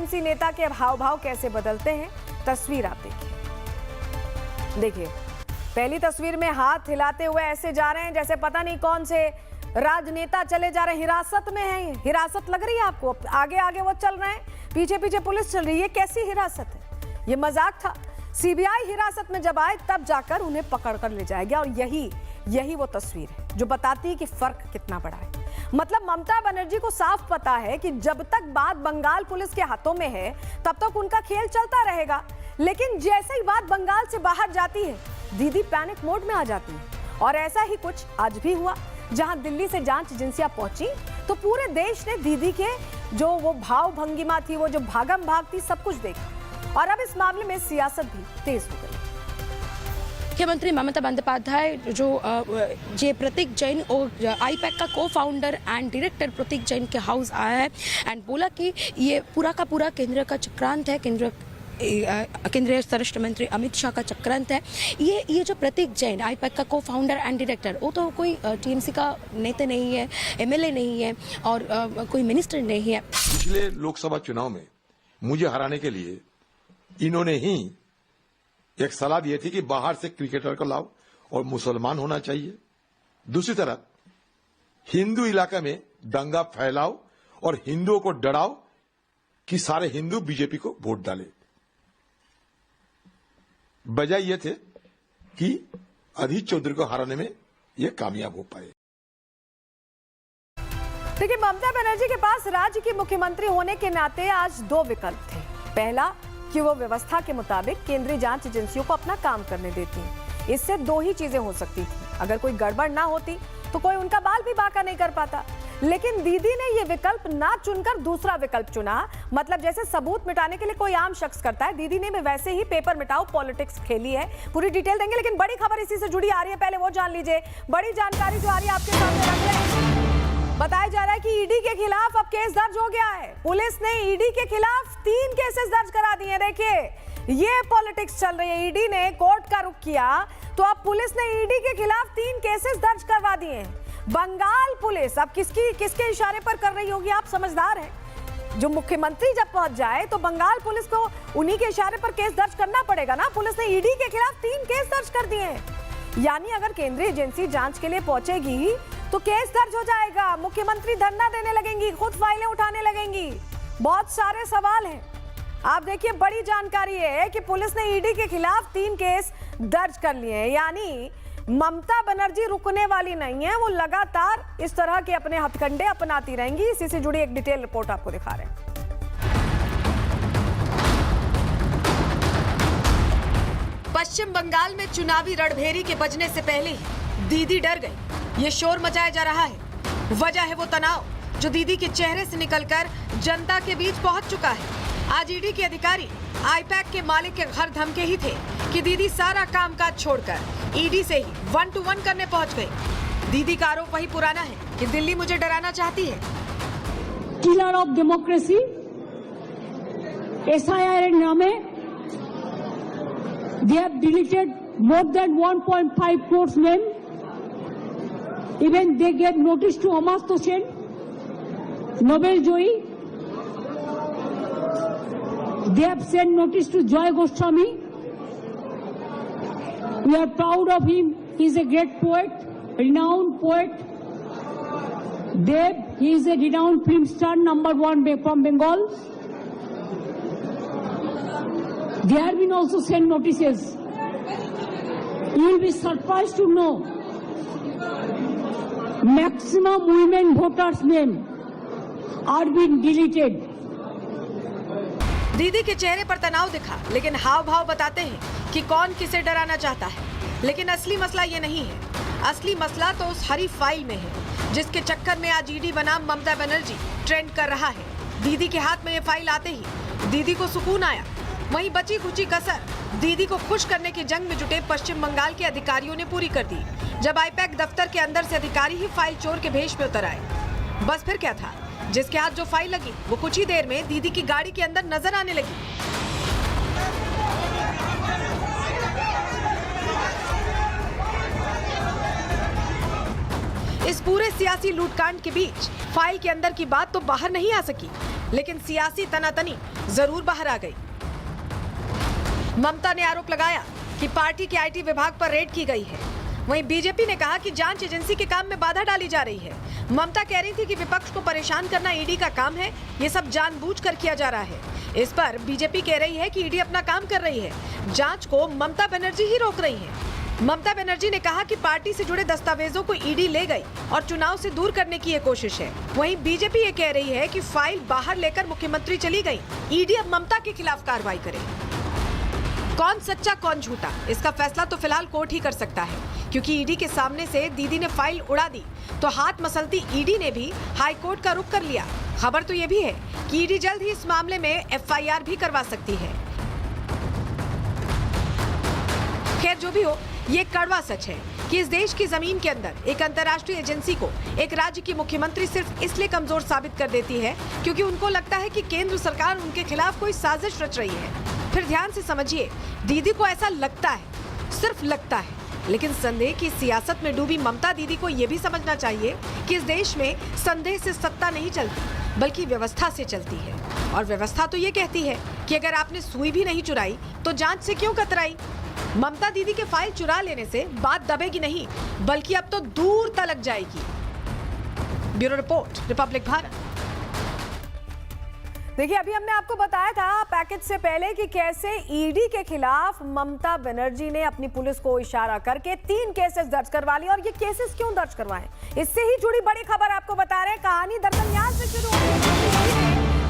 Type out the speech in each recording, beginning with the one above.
TMC नेता के हाव भाव कैसे बदलते हैं, तस्वीर आप देखिए। पहली तस्वीर में हाथ हिलाते हुए ऐसे जा रहे हैं जैसे पता नहीं कौन से राजनेता चले जा रहे हैं, हिरासत में हैं। हिरासत लग रही है आपको? आगे आगे वो चल रहे हैं, पीछे पीछे पुलिस चल रही है। कैसी हिरासत है? ये मजाक था। सीबीआई हिरासत में जब आए तब जाकर उन्हें पकड़ कर ले जाएगा। और यही वो तस्वीर है जो बताती है कि फर्क कितना बड़ा है। मतलब ममता बनर्जी को साफ पता है कि जब तक बात बंगाल पुलिस के हाथों में है तब तक उनका खेल चलता रहेगा, लेकिन जैसे ही बात बंगाल से बाहर जाती है दीदी पैनिक मोड में आ जाती है। और ऐसा ही कुछ आज भी हुआ, जहां दिल्ली से जांच एजेंसियां पहुंची तो पूरे देश ने दीदी के जो वो भाव भंगिमा थी, वो जो भागम भाग थी, सब कुछ देखा। और अब इस मामले में सियासत भी तेज हो गई। मुख्यमंत्री ममता बंदोपाध्याय जो जे प्रतीक जैन और आईपैक का को फाउंडर एंड डायरेक्टर प्रतीक जैन के हाउस आया है एंड बोला कि ये पूरा का पूरा केंद्र का चक्रांत है, केंद्रीय स्वराष्ट्र मंत्री अमित शाह का चक्रांत है। ये जो प्रतीक जैन आईपैक का को फाउंडर एंड डायरेक्टर, वो तो कोई टीएमसी का नेता नहीं है, एमएलए नहीं है और कोई मिनिस्टर नहीं है। पिछले लोकसभा चुनाव में मुझे हराने के लिए इन्होंने ही एक सलाह दी थी कि बाहर से क्रिकेटर को लाओ और मुसलमान होना चाहिए। दूसरी तरफ हिंदू इलाके में दंगा फैलाओ और हिंदुओं को डराओ कि सारे हिंदू बीजेपी को वोट डाले। वजह यह थे कि अधीर चौधरी को हराने में ये कामयाब हो पाए। देखिए, ममता बनर्जी के पास राज्य की मुख्यमंत्री होने के नाते आज दो विकल्प थे। पहला कि वो व्यवस्था के मुताबिक केंद्रीय जांच एजेंसियों को अपना काम करने देती। इससे दो ही चीजें हो सकती थी। अगर कोई गड़बड़ ना होती तो कोई उनका बाल भी बांका नहीं कर पाता। लेकिन दीदी ने ये विकल्प ना चुनकर दूसरा विकल्प चुना। मतलब जैसे सबूत मिटाने के लिए कोई आम शख्स करता है, दीदी ने भी वैसे ही पेपर मिटाओ पॉलिटिक्स खेली है। पूरी डिटेल देंगे, लेकिन बड़ी खबर इसी से जुड़ी आ रही है, पहले वो जान लीजिए। बड़ी जानकारी जो आ रही है आपके सामने रख रहे हैं। बताया जा रहा है कि ईडी के खिलाफ अब केस दर्ज हो गया है। पुलिस ने ईडी के खिलाफ 3 केसेस दर्ज करा दिए। देखिए, ये पॉलिटिक्स चल रही है। ईडी ने कोर्ट का रुख किया तो अब पुलिस ने ईडी के खिलाफ 3 केसेस दर्ज करवा दिए हैं। बंगाल पुलिस अब किसके इशारे पर कर रही होगी? आप समझदार हैं। जो मुख्यमंत्री जब पहुंच जाए तो बंगाल पुलिस को उन्हीं के इशारे पर केस दर्ज करना पड़ेगा ना। पुलिस ने ईडी के खिलाफ 3 केस दर्ज कर दिए हैं। यानी अगर केंद्रीय एजेंसी जांच के लिए पहुंचेगी तो केस दर्ज हो जाएगा। मुख्यमंत्री धरना देने लगेंगी, खुद फाइलें उठाने लगेंगी। बहुत सारे सवाल हैं। आप देखिए, बड़ी जानकारी है कि पुलिस ने ईडी के खिलाफ 3 केस दर्ज कर लिए हैं। यानी ममता बनर्जी रुकने वाली नहीं है, वो लगातार इस तरह के अपने हथकंडे अपनाती रहेंगी। इसी से जुड़ी एक डिटेल रिपोर्ट आपको दिखा रहे हैं। पश्चिम बंगाल में चुनावी रणभेरी के बजने से पहले ही दीदी डर गई। ये शोर मचाया जा रहा है। वजह है वो तनाव जो दीदी के चेहरे से निकलकर जनता के बीच पहुंच चुका है। आज ईडी के अधिकारी आईपैक के मालिक के घर धमके ही थे कि दीदी सारा कामकाज छोड़कर ईडी से ही 1 to 1 करने पहुंच गई। दीदी का आरोप वही पुराना है कि दिल्ली मुझे डराना चाहती है। किलर ऑफ डेमोक्रेसी SIR এর নামে they have deleted more than 1.5 crores name. Even they gave notice to Amartya Sen, Nobel Joy. They have sent notice to Joy Goswami. We are proud of him. He is a great poet, renowned poet. Dev, he is a renowned film star, #1 from Bengal. There have been also sent notices. You will be surprised to know maximum women voters' name are being deleted. दीदी के चेहरे पर तनाव दिखा, लेकिन हाव भाव बताते हैं कि कौन किसे डराना चाहता है। लेकिन असली मसला ये नहीं है। असली मसला तो उस हरी फाइल में है जिसके चक्कर में आज ईडी बनाम ममता बनर्जी ट्रेंड कर रहा है। दीदी के हाथ में ये फाइल आते ही दीदी को सुकून आया। वहीं बची खुची कसर दीदी को खुश करने की जंग में जुटे पश्चिम बंगाल के अधिकारियों ने पूरी कर दी। जब आईपैक दफ्तर के अंदर से अधिकारी ही फाइल चोर के भेष में उतर आए, बस फिर क्या था। जिसके हाथ जो फाइल लगी वो कुछ ही देर में दीदी की गाड़ी के अंदर नजर आने लगी। इस पूरे सियासी लूटकांड के बीच फाइल के अंदर की बात तो बाहर नहीं आ सकी। लेकिन सियासी तनातनी जरूर बाहर आ गई। ममता ने आरोप लगाया कि पार्टी के आईटी विभाग पर रेड की गई है। वहीं बीजेपी ने कहा कि जांच एजेंसी के काम में बाधा डाली जा रही है। ममता कह रही थी कि विपक्ष को परेशान करना ईडी का काम है, ये सब जानबूझकर किया जा रहा है। इस पर बीजेपी कह रही है कि ईडी अपना काम कर रही है, जांच को ममता बनर्जी ही रोक रही है। ममता बनर्जी ने कहा कि पार्टी से जुड़े दस्तावेजों को ईडी ले गई और चुनाव से दूर करने की ये कोशिश है। वहीं बीजेपी ये कह रही है कि फाइल बाहर लेकर मुख्यमंत्री चली गई, ईडी अब ममता के खिलाफ कार्रवाई करे। कौन सच्चा कौन झूठा, इसका फैसला तो फिलहाल कोर्ट ही कर सकता है, क्योंकि ईडी के सामने से दीदी ने फाइल उड़ा दी तो हाथ मसलती ईडी ने भी हाई कोर्ट का रुख कर लिया। खबर तो ये भी है कि ईडी जल्द ही इस मामले में एफआईआर भी करवा सकती है। खैर जो भी हो, ये कड़वा सच है कि इस देश की जमीन के अंदर एक अंतर्राष्ट्रीय एजेंसी को एक राज्य की मुख्यमंत्री सिर्फ इसलिए कमजोर साबित कर देती है क्योंकि उनको लगता है कि केंद्र सरकार उनके खिलाफ कोई साजिश रच रही है। फिर ध्यान से समझिए, दीदी को ऐसा लगता है, सिर्फ लगता है, लेकिन संदेह की सियासत में डूबी ममता दीदी को यह भी समझना चाहिए कि इस देश में संदेह से सत्ता नहीं चलती, बल्कि व्यवस्था से चलती है। और व्यवस्था तो ये कहती है कि अगर आपने सुई भी नहीं चुराई तो जांच से क्यों कतराई। ममता दीदी के फाइल चुरा लेने से बात दबेगी नहीं, बल्कि अब तो दूर तलक जाएगी। Bureau report, Republic Bharat. देखिए, अभी हमने आपको बताया था पैकेज से पहले कि कैसे ईडी के खिलाफ ममता बनर्जी ने अपनी पुलिस को इशारा करके 3 केसेस दर्ज करवा लिए। और ये केसेस क्यों दर्ज करवाएं, इससे ही जुड़ी बड़ी खबर आपको बता रहे हैं। कहानी दरअसल यहाँ से शुरू हुई।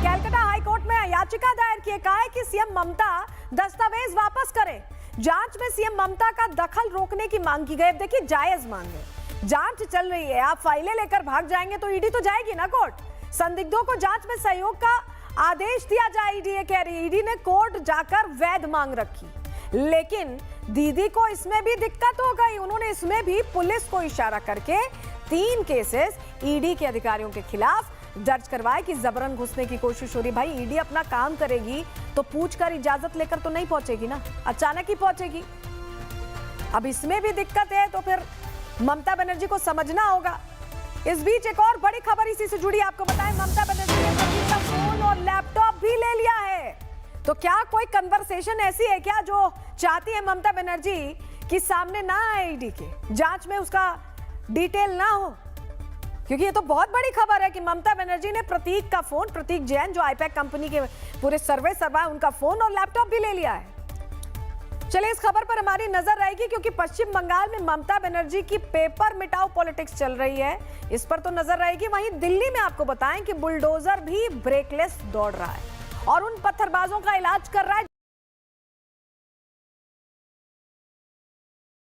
कलकत्ता हाईकोर्ट में याचिका दायर की, कहा है कि सीएम ममता दस्तावेज वापस करें। जांच में सीएम ममता का दखल रोकने की मांग की गई। देखिए, जायज मांग है, जांच चल रही है, आप फाइलें लेकर भाग जाएंगे तो ईडी तो जाएगी ना कोर्ट। संदिग्धों को जांच में सहयोग का आदेश दिया जाए, ईडी ये कह रही है। ईडी ने कोर्ट जाकर वैध मांग रखी, लेकिन दीदी को इसमें भी दिक्कत हो गई। उन्होंने इसमें भी पुलिस को इशारा करके 3 केसेस ईडी के अधिकारियों के खिलाफ दर्ज करवाए कि जबरन घुसने की कोशिश हो रही। भाई, ईडी अपना काम करेगी तो पूछकर इजाजत लेकर तो नहीं पहुंचेगी ना, अचानक ही पहुंचेगी। अब इसमें भी दिक्कत है तो फिर ममता बनर्जी को समझना होगा। इस बीच एक और बड़ी खबर इसी से जुड़ी आपको बताएं, ममता बनर्जी ने प्रतीक का फोन और लैपटॉप भी ले लिया है। तो क्या कोई कन्वर्सेशन ऐसी है क्या जो चाहती है ममता बनर्जी कि सामने ना आए, ईडी के जांच में उसका डिटेल ना हो? क्योंकि ये तो बहुत बड़ी खबर है कि ममता बनर्जी ने प्रतीक का फोन, प्रतीक जैन जो आईपैक कंपनी के पूरे सर्वे है, उनका फोन और लैपटॉप भी ले लिया है। चलिए, इस खबर पर हमारी नजर रहेगी क्योंकि पश्चिम बंगाल में ममता बनर्जी की पेपर मिटाओ पॉलिटिक्स चल रही है, इस पर तो नजर रहेगी। वहीं दिल्ली में आपको बताएं कि बुलडोजर भी ब्रेकलेस दौड़ रहा है और उन पत्थरबाजों का इलाज कर रहा है